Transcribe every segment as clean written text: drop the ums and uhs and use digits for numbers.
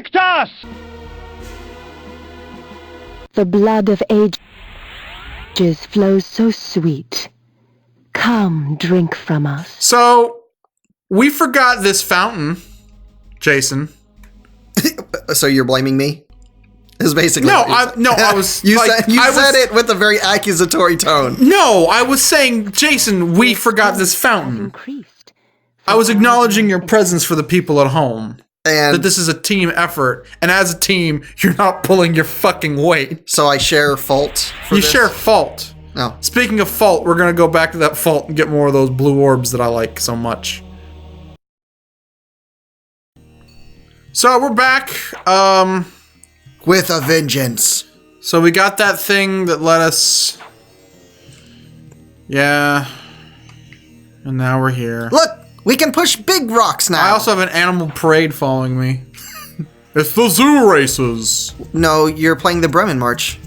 tricked us! The blood of ages flows so sweet. Come, drink from us. So, we forgot this fountain, Jason. So you're blaming me? Is basically I was you like, said it with a very accusatory tone. No, I was saying, Jason, we forgot this fountain. I was acknowledging your presence for the people at home. And that this is a team effort, and as a team, you're not pulling your fucking weight. So I share fault for You this? share fault. No. Speaking of fault, we're gonna go back to that fault and get more of those blue orbs that I like so much. So we're back. With a vengeance. So we got that thing that let us... Yeah. And now we're here. Look! We can push big rocks now! I also have an animal parade following me. It's the zoo races! No, you're playing the Bremen March.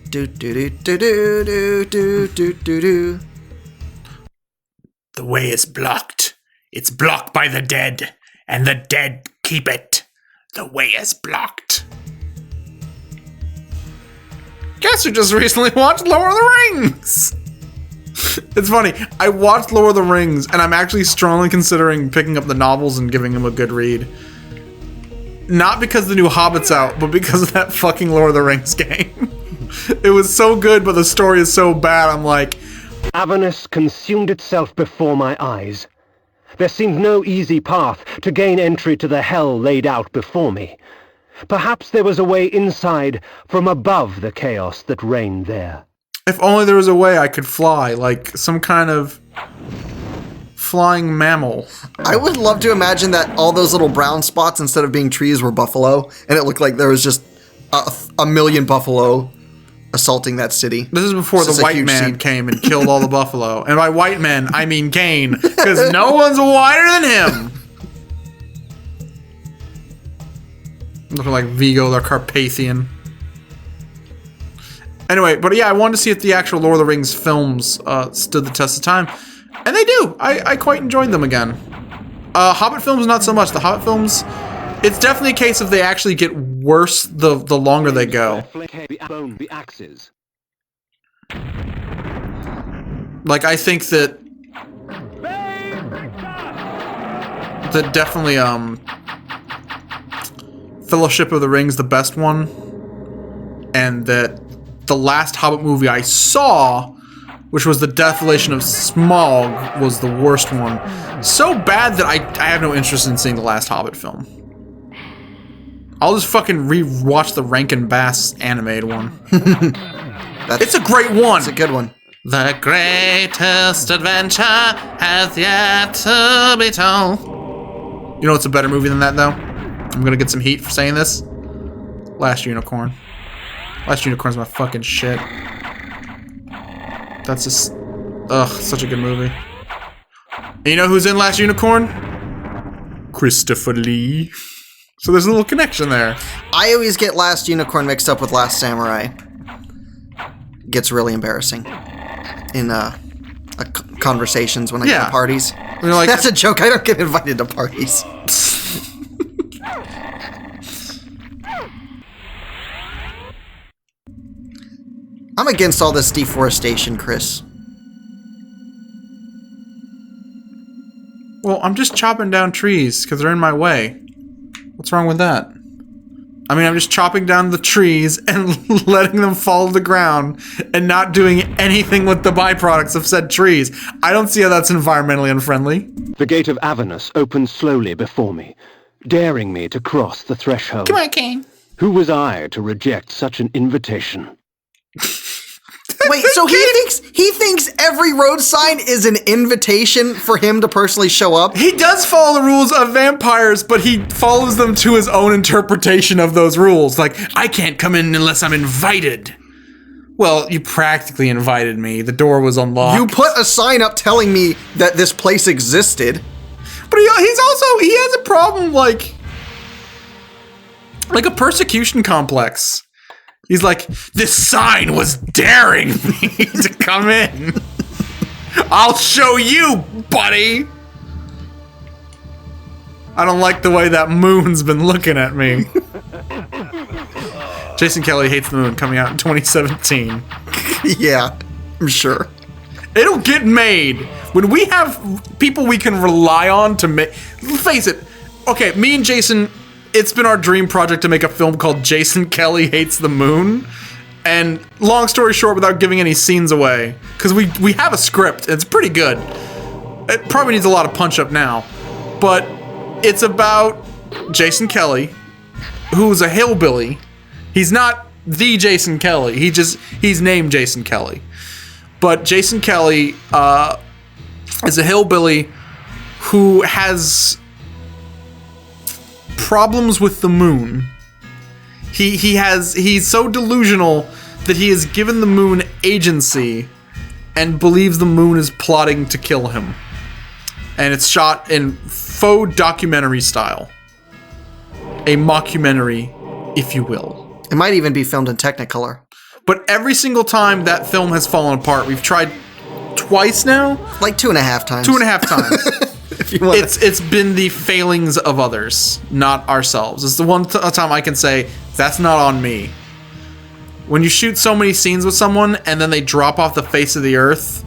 Do do do do do do do do do do. The way is blocked. It's blocked by the dead, and the dead keep it. The way is blocked. Guess who just recently watched Lord of the Rings? It's funny, I watched Lord of the Rings, and I'm actually strongly considering picking up the novels and giving them a good read. Not because the new Hobbit's out, but because of that fucking Lord of the Rings game. It was so good, but the story is so bad, I'm like... Avernus consumed itself before my eyes. There seemed no easy path to gain entry to the hell laid out before me. Perhaps there was a way inside from above the chaos that reigned there. If only there was a way I could fly, like some kind of flying mammal. I would love to imagine that all those little brown spots, instead of being trees, were buffalo, and it looked like there was just a million buffalo assaulting that city. This is before the white man came and killed all the buffalo. And by white men, I mean Kane, because no one's whiter than him. Looking like Vigo the Carpathian. Anyway, but yeah, I wanted to see if the actual Lord of the Rings films stood the test of time. And they do. I quite enjoyed them again. Hobbit films, not so much. The Hobbit films, it's definitely a case of they actually get worse the longer they go. Like, I think that definitely Fellowship of the Ring's the best one, and that the last Hobbit movie I saw, which was The Desolation of Smaug, was the worst one. So bad that I have no interest in seeing the last Hobbit film. I'll just fucking re-watch the Rankin Bass animated one. It's a great one. It's a good one. The greatest adventure has yet to be told. You know what's a better movie than that, though? I'm gonna get some heat for saying this. Last Unicorn. Last Unicorn's my fucking shit. That's just... Ugh, such a good movie. And you know who's in Last Unicorn? Christopher Lee. So there's a little connection there. I always get Last Unicorn mixed up with Last Samurai. Gets really embarrassing in conversations when I go to parties. You're like, that's a joke. I don't get invited to parties. I'm against all this deforestation, Chris. Well, I'm just chopping down trees because they're in my way. What's wrong with that? I mean, I'm just chopping down the trees and letting them fall to the ground and not doing anything with the byproducts of said trees. I don't see how that's environmentally unfriendly. The gate of Avernus opened slowly before me, daring me to cross the threshold. Come on, King. Who was I to reject such an invitation? Wait, so he thinks every road sign is an invitation for him to personally show up? He does follow the rules of vampires, but he follows them to his own interpretation of those rules. Like, I can't come in unless I'm invited. Well, you practically invited me. The door was unlocked. You put a sign up telling me that this place existed. But he has a problem, like a persecution complex. He's like, this sign was daring me to come in. I'll show you, buddy. I don't like the way that moon's been looking at me. Jason Kelly Hates the Moon, coming out in 2017. Yeah, I'm sure. It'll get made. When we have people we can rely on to make... Face it. Okay, me and Jason, it's been our dream project to make a film called Jason Kelly Hates the Moon. And long story short, without giving any scenes away, because we have a script, it's pretty good. It probably needs a lot of punch-up now. But it's about Jason Kelly, who's a hillbilly. He's not the Jason Kelly. He's named Jason Kelly. But Jason Kelly is a hillbilly who has problems with the moon. He's so delusional that he has given the moon agency and believes the moon is plotting to kill him. And it's shot in faux documentary style. A mockumentary, if you will. It might even be filmed in Technicolor. But every single time that film has fallen apart, we've tried twice now? Like 2.5 times. 2.5 times. If you want It's been the failings of others, not ourselves. It's the one time I can say, that's not on me. When you shoot so many scenes with someone, and then they drop off the face of the earth,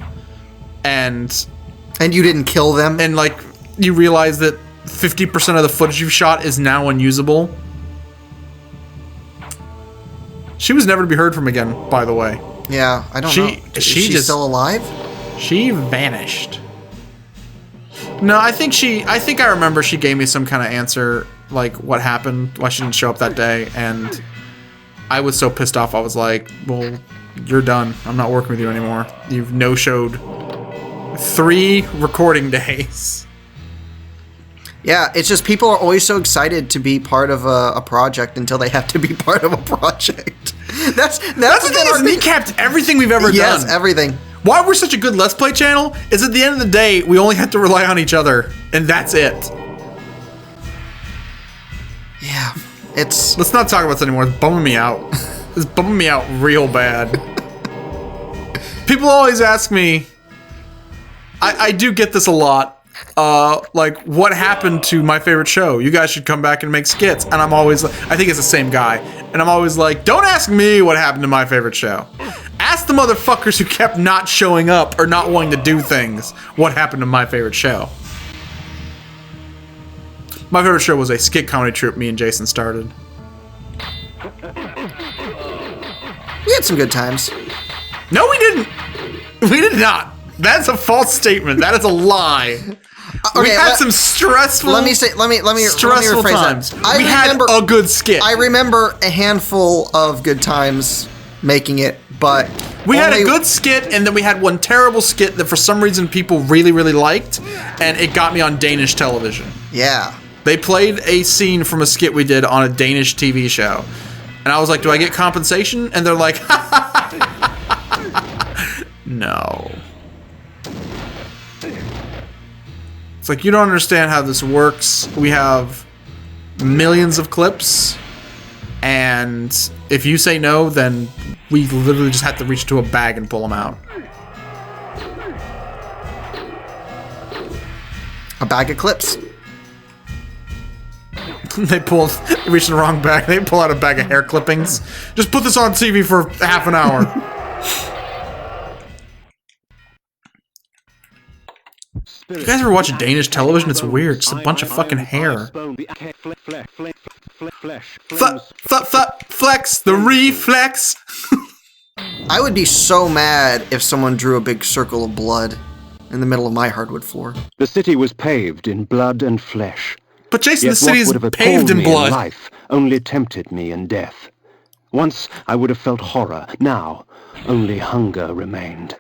and you didn't kill them? And, like, you realize that 50% of the footage you've shot is now unusable. She was never to be heard from again, by the way. Yeah, I don't know. Is she just still alive? She vanished. No, I think I remember she gave me some kind of answer, like what happened, why she didn't show up that day, and I was so pissed off. I was like, well, you're done. I'm not working with you anymore. You've no-showed 3 recording days. Yeah, it's just people are always so excited to be part of a project until they have to be part of a project. That's the thing that's kneecapped everything we've ever done. Yes, everything. Why we're such a good Let's Play channel is at the end of the day, we only have to rely on each other, and that's it. Yeah, it's... Let's not talk about this anymore. It's bumming me out. It's bumming me out real bad. People always ask me... I do get this a lot. Like, what happened to my favorite show? You guys should come back and make skits. And I'm always like... I think it's the same guy. And I'm always like, don't ask me what happened to my favorite show. Ask the motherfuckers who kept not showing up or not wanting to do things what happened to my favorite show. My favorite show was a skit comedy troupe me and Jason started. We had some good times. No, we didn't. We did not. That's a false statement. That is a lie. We had some stressful. Let me rephrase times. That. We had a good skit. I remember a handful of good times making it, but we had a good skit, and then we had one terrible skit that for some reason people really, really liked, and it got me on Danish television. Yeah. They played a scene from a skit we did on a Danish TV show, and I was like, "Do I get compensation?" And they're like, "No." It's like, you don't understand how this works. We have millions of clips, and if you say no, then we literally just have to reach into a bag and pull them out. A bag of clips. They reach in the wrong bag. They pull out a bag of hair clippings. Just put this on TV for half an hour. You guys ever watch Danish television? It's weird. It's a bunch of fucking hair. Flex the reflex. I would be so mad if someone drew a big circle of blood in the middle of my hardwood floor. The city was paved in blood and flesh. But Jason, Yet the city is what would have paved in appalled me blood. Life only tempted me in death. Once I would have felt horror. Now only hunger remained.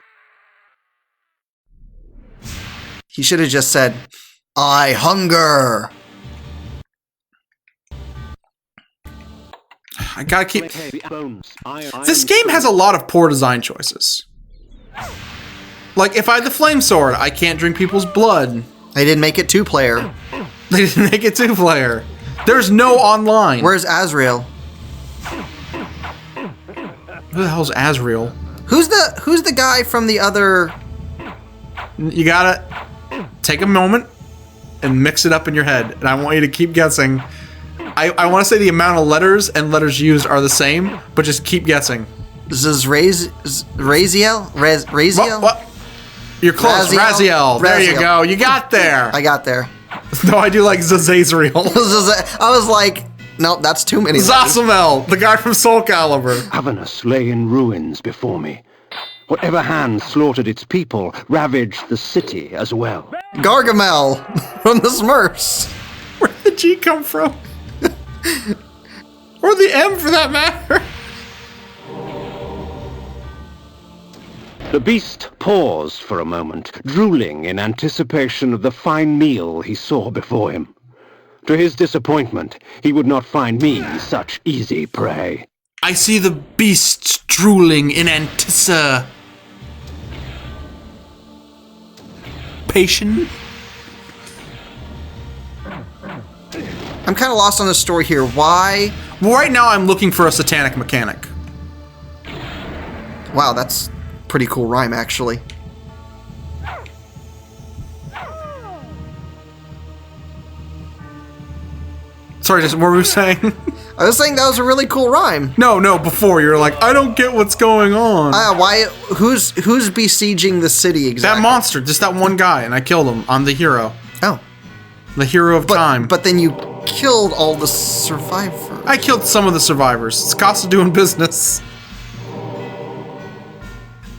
He should have just said, "I hunger." I gotta keep... This game has a lot of poor design choices. Like, if I had the flame sword, I can't drink people's blood. They didn't make it 2-player. They didn't make it 2-player. There's no online. Where's Azrael? Who the hell's Azrael? Who's the guy from the other... You gotta take a moment. and mix it up in your head. And I want you to keep guessing. I want to say the amount of letters and letters used are the same, but just keep guessing. Raziel? Raziel? What? You're close. Raziel. There you go. You got there. I got there. No, I do like Zazriel. I was like, no, that's too many. Zasamel, the guy from Soul Calibur. Avernus lay in ruins before me. Whatever hand slaughtered its people ravaged the city as well. Gargamel from the Smurfs. Where did the G come from? Or the M for that matter. The beast paused for a moment, drooling in anticipation of the fine meal he saw before him. To his disappointment, he would not find me such easy prey. I see the beast drooling in anticipation. I'm kind of lost on the story here. Why? Well, right now I'm looking for a satanic mechanic. Wow, that's pretty cool rhyme, actually. Sorry, just what were you saying? I was saying that was a really cool rhyme. No, before you were like, I don't get what's going on. Why? Who's besieging the city exactly? That monster, just that one guy, and I killed him. I'm the hero. Oh. The hero of time. But then you killed all the survivors. I killed some of the survivors. It's cost of doing business.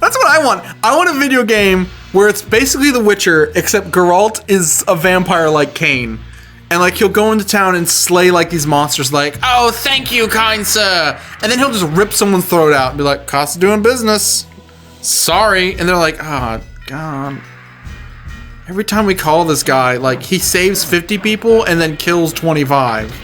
That's what I want. I want a video game where it's basically The Witcher, except Geralt is a vampire like Cain. And like he'll go into town and slay like these monsters like, oh, thank you, kind sir. And then he'll just rip someone's throat out and be like, cost of doing business. Sorry. And they're like, oh, God. Every time we call this guy, like, he saves 50 people and then kills 25.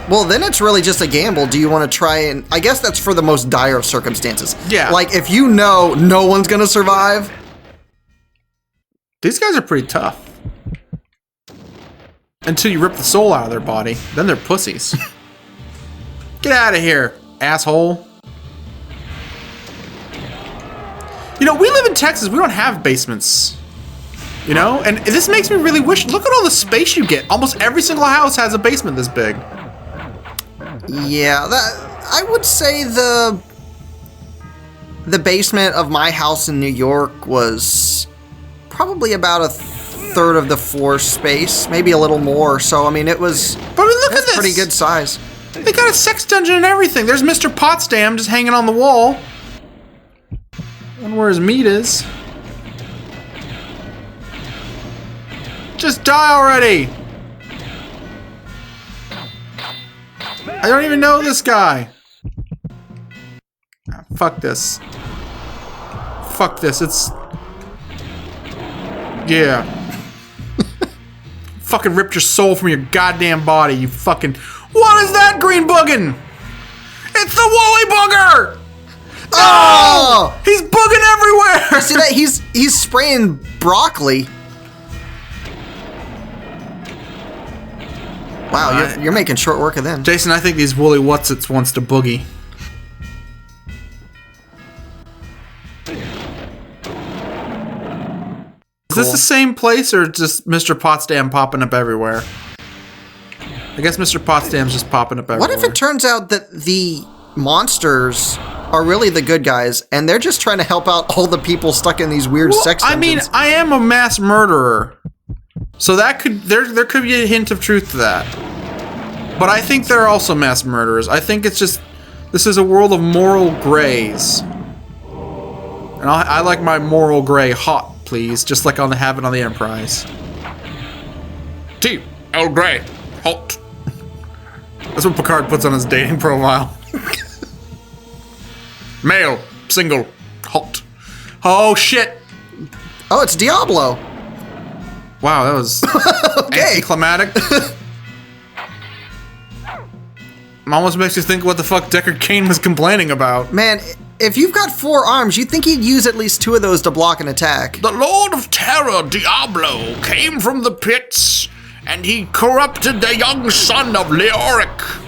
Well, then it's really just a gamble. Do you want to try and... I guess that's for the most dire of circumstances. Yeah. Like, if you know no one's going to survive... These guys are pretty tough. Until you rip the soul out of their body. Then they're pussies. Get out of here, asshole. You know, we live in Texas. We don't have basements. You know? And this makes me really wish... Look at all the space you get. Almost every single house has a basement this big. Yeah, I would say the basement of my house in New York was probably about a third of the floor space, maybe a little more. So I mean, it was. But I mean, look at this. Pretty good size. They got a sex dungeon and everything. There's Mr. Potsdam just hanging on the wall. I wonder where his meat is. Just die already. I don't even know this guy. Ah, fuck this. Fuck this. It's... Yeah. Fucking ripped your soul from your goddamn body, you fucking... What is that green buggin'? It's the woolly booger! Oh! He's bugging everywhere! See that? He's spraying broccoli. Wow, you're making short work of them. Jason, I think these woolly whatsits wants to boogie. Is this the same place or just Mr. Potsdam popping up everywhere? I guess Mr. Potsdam's just popping up everywhere. What if it turns out that the monsters are really the good guys and they're just trying to help out all the people stuck in these weird sex dungeons? I mean, I am a mass murderer. So that could there could be a hint of truth to that. But I think they're also mass murderers. I think it's just this is a world of moral grays. And I like my moral gray hot, please, just like on the have it on the Enterprise. T. Earl Grey, hot. That's what Picard puts on his dating profile. Male, single, hot. Oh shit. Oh, it's Diablo. Wow, that was okay. Anticlimactic. Almost makes you think what the fuck Deckard Cain was complaining about. Man, if you've got 4 arms, you'd think he'd use at least 2 of those to block an attack. The Lord of Terror, Diablo, came from the pits, and he corrupted the young son of Leoric.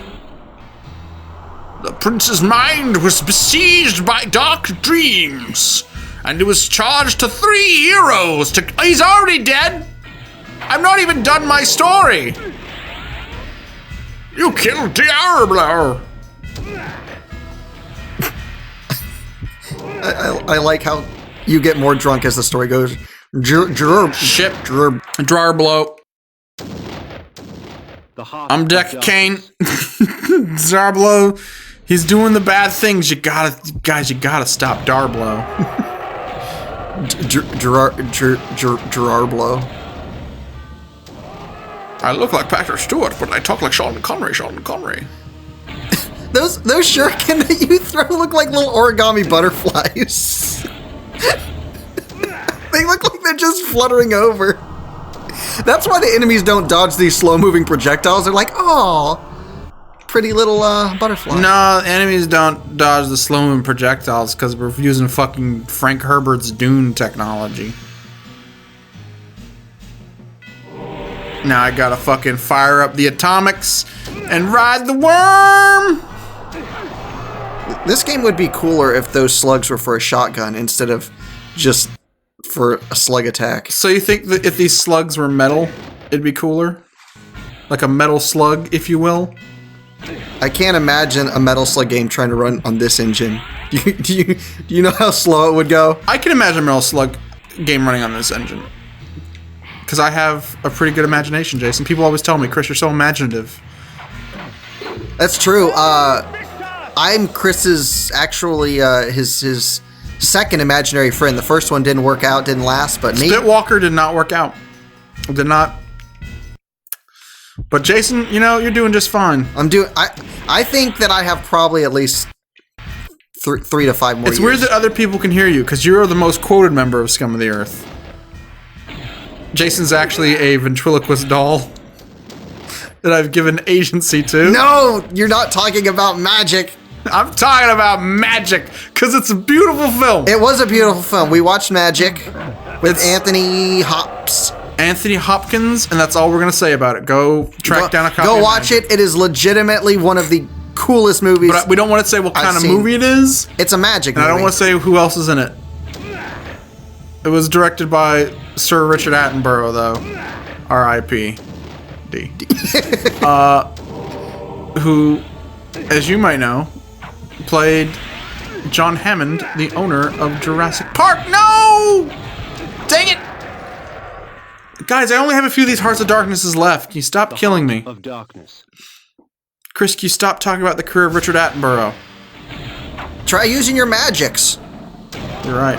The prince's mind was besieged by dark dreams, and he was charged to 3 heroes to... He's already dead! I'm not even done my story! You killed Diablo! I like how you get more drunk as the story goes. Ship. Drarblo. I'm Deck Kane. Zarblo. He's doing the bad things. You gotta stop Darblo. Gerarblo. I look like Patrick Stewart, but I talk like Sean Connery. Those shuriken that you throw look like little origami butterflies. They look like they're just fluttering over. That's why the enemies don't dodge these slow-moving projectiles. They're like, oh, pretty little butterfly. No, enemies don't dodge the slow-moving projectiles because we're using fucking Frank Herbert's Dune technology. Now I gotta fucking fire up the atomics and ride the worm! This game would be cooler if those slugs were for a shotgun instead of just for a slug attack. So you think that if these slugs were metal, it'd be cooler? Like a metal slug, if you will? I can't imagine a Metal Slug game trying to run on this engine. Do you know how slow it would go? I can imagine a Metal Slug game running on this engine. Because I have a pretty good imagination, Jason. People always tell me, Chris, you're so imaginative. That's true. I'm Chris's, actually, his second imaginary friend. The first one didn't work out, didn't last, but me... Spitwalker did not work out. Did not. But Jason, you know, you're doing just fine. I think that I have probably at least 3 to 5 more years. It's weird that other people can hear you, because you're the most quoted member of Scum of the Earth. Jason's actually a ventriloquist doll that I've given agency to. No, you're not talking about magic. I'm talking about Magic, because it's a beautiful film. It was a beautiful film. We watched Magic with Anthony Hopkins. Anthony Hopkins, and that's all we're going to say about it. Go track down a copy. Go watch it. It is legitimately one of the coolest movies. But we don't want to say what kind of movie it is. It's a magic movie. And I don't want to say who else is in it. It was directed by Sir Richard Attenborough, though. R.I.P. D. Who, as you might know, played John Hammond, the owner of Jurassic Park. No! Dang it! Guys, I only have a few of these Hearts of Darknesses left. Can you stop killing me? Of darkness. Chris, can you stop talking about the career of Richard Attenborough? Try using your magics. You're right.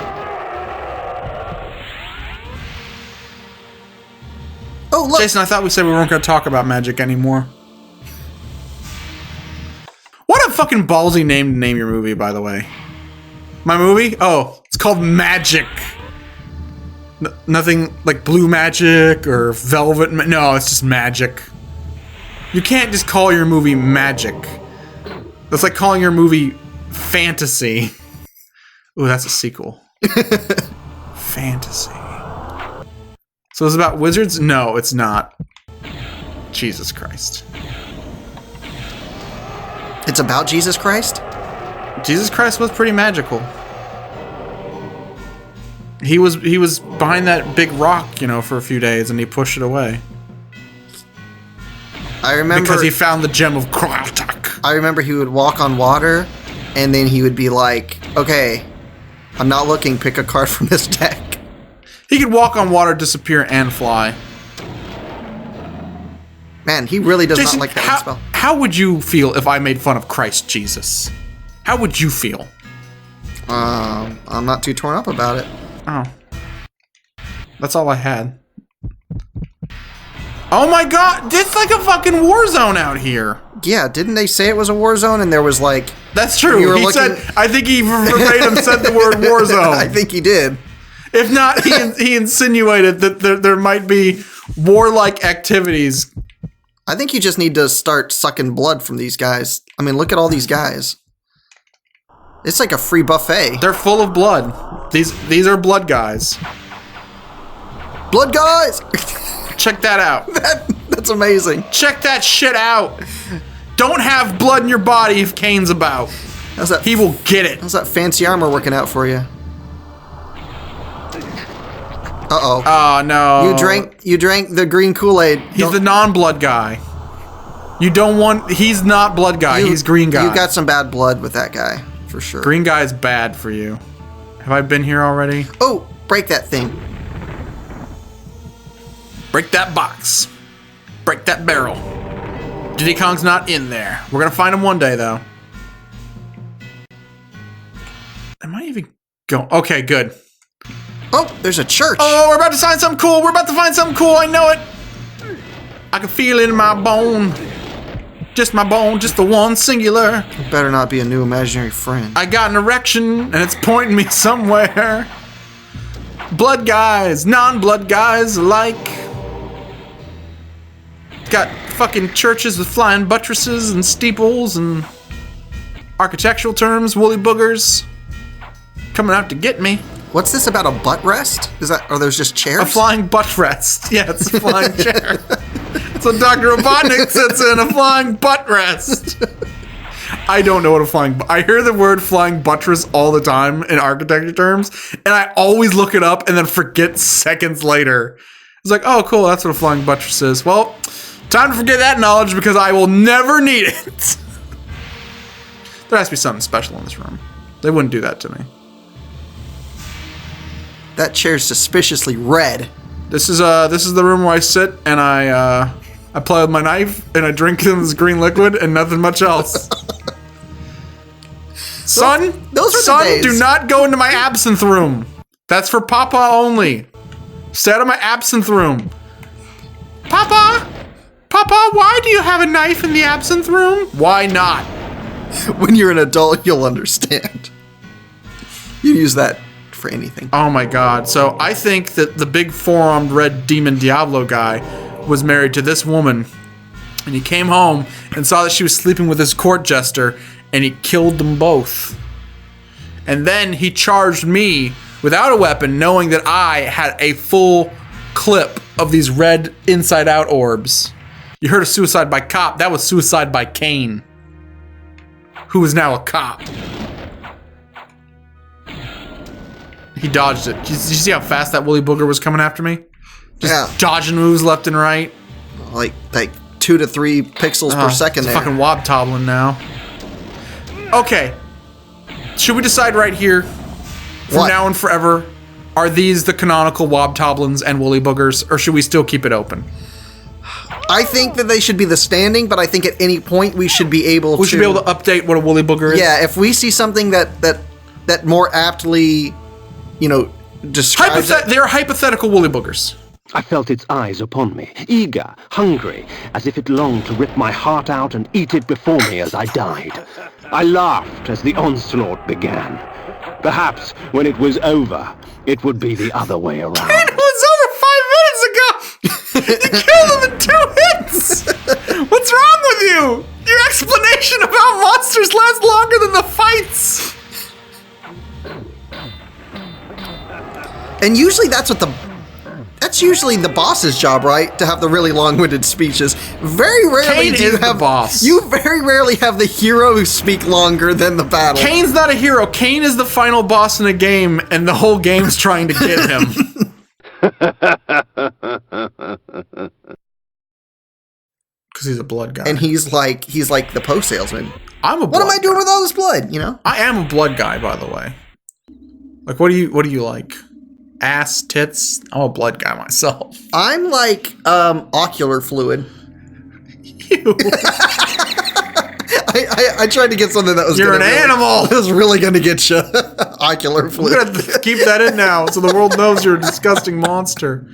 Oh, look. Jason, I thought we said we weren't going to talk about magic anymore. What a fucking ballsy name to name your movie, by the way. My movie? Oh, it's called Magic. Nothing like Blue Magic or Velvet. No, it's just Magic. You can't just call your movie Magic. That's like calling your movie Fantasy. Ooh, that's a sequel. Fantasy. So it's about wizards? No, it's not. Jesus Christ. It's about Jesus Christ? Jesus Christ was pretty magical. He was behind that big rock, you know, for a few days, and he pushed it away. I remember because he found the gem of Kraltak. I remember he would walk on water, and then he would be like, "Okay, I'm not looking. Pick a card from this deck." He could walk on water, disappear, and fly. Man, he really does Jason, not like that spell. How would you feel if I made fun of Christ Jesus? How would you feel? I'm not too torn up about it. Oh. That's all I had. Oh my god! It's like a fucking war zone out here! Yeah, didn't they say it was a war zone and there was like... That's true. He said, I think he verbatim said the word war zone. I think he did. If not, he insinuated that there might be warlike activities. I think you just need to start sucking blood from these guys. I mean, look at all these guys. It's like a free buffet. They're full of blood. These are blood guys. Blood guys! Check that out. That's amazing. Check that shit out. Don't have blood in your body if Kane's about. How's that? He will get it. How's that fancy armor working out for you? Uh-oh. Oh, no. You drank the green Kool-Aid. He's the non-blood guy. You don't want... He's not blood guy. He's green guy. You got some bad blood with that guy, for sure. Green guy is bad for you. Have I been here already? Oh, break that thing. Break that box. Break that barrel. Diddy Kong's not in there. We're gonna find him one day, though. Am I even going? Okay, good. Oh, there's a church. Oh, we're about to find something cool. We're about to find something cool. I know it. I can feel it in my bone. Just my bone, just the one singular. It better not be a new imaginary friend. I got an erection, and it's pointing me somewhere. Blood guys, non-blood guys alike. Got fucking churches with flying buttresses and steeples and architectural terms, woolly boogers coming out to get me. What's this about, a butt rest? Are those just chairs? A flying butt rest. Yeah, it's a flying chair. That's what Dr. Robotnik sits in, a flying butt rest. I don't know what a flying... I hear the word flying buttress all the time in architecture terms, and I always look it up and then forget seconds later. It's like, oh, cool, that's what a flying buttress is. Well, time to forget that knowledge because I will never need it. There has to be something special in this room. They wouldn't do that to me. That chair's suspiciously red. This is the room where I sit and I play with my knife and I drink this green liquid and nothing much else. Son, those are the days. Do not go into my absinthe room. That's for Papa only. Stay out of my absinthe room. Papa, why do you have a knife in the absinthe room? Why not? When you're an adult, you'll understand. You use that for anything. Oh my god. So I think that the big four-armed red demon Diablo guy was married to this woman, and he came home and saw that she was sleeping with his court jester, and he killed them both. And then he charged me without a weapon, knowing that I had a full clip of these red inside-out orbs. You heard of suicide by cop. That was suicide by Cain, who is now a cop. He dodged it. Did you see how fast that woolly booger was coming after me? Just dodging moves left and right. Like 2 to 3 pixels per second there. Fucking wob-tobbling now. Okay. Should we decide right here, from now and forever, are these the canonical wob-tobblins and woolly boogers, or should we still keep it open? I think that they should be the standing, but I think at any point we should be able to... We should be able to update what a woolly booger is? Yeah, if we see something that more aptly, describes it. They're hypothetical woolly boogers. I felt its eyes upon me, eager, hungry, as if it longed to rip my heart out and eat it before me as I died. I laughed as the onslaught began. Perhaps when it was over, it would be the other way around. It was over 5 minutes ago! You killed him in 2 hits! What's wrong with you? Your explanation of how monsters last longer than the fights! And usually that's usually the boss's job, right? To have the really long-winded speeches. Very rarely Cain is the boss. You very rarely have the hero speak longer than the battle. Cain's not a hero. Cain is the final boss in a game, and the whole game's trying to get him. Because he's a blood guy. And he's like the post salesman. I'm a blood What am I doing with all this blood, I am a blood guy, by the way. Like, what do you like? Ass, tits? I'm a blood guy myself. I'm like ocular fluid. Ew. I tried to get something that was You're an animal. That was really going to get you. Ocular fluid. I'm going to keep that in now so the world knows you're a disgusting monster.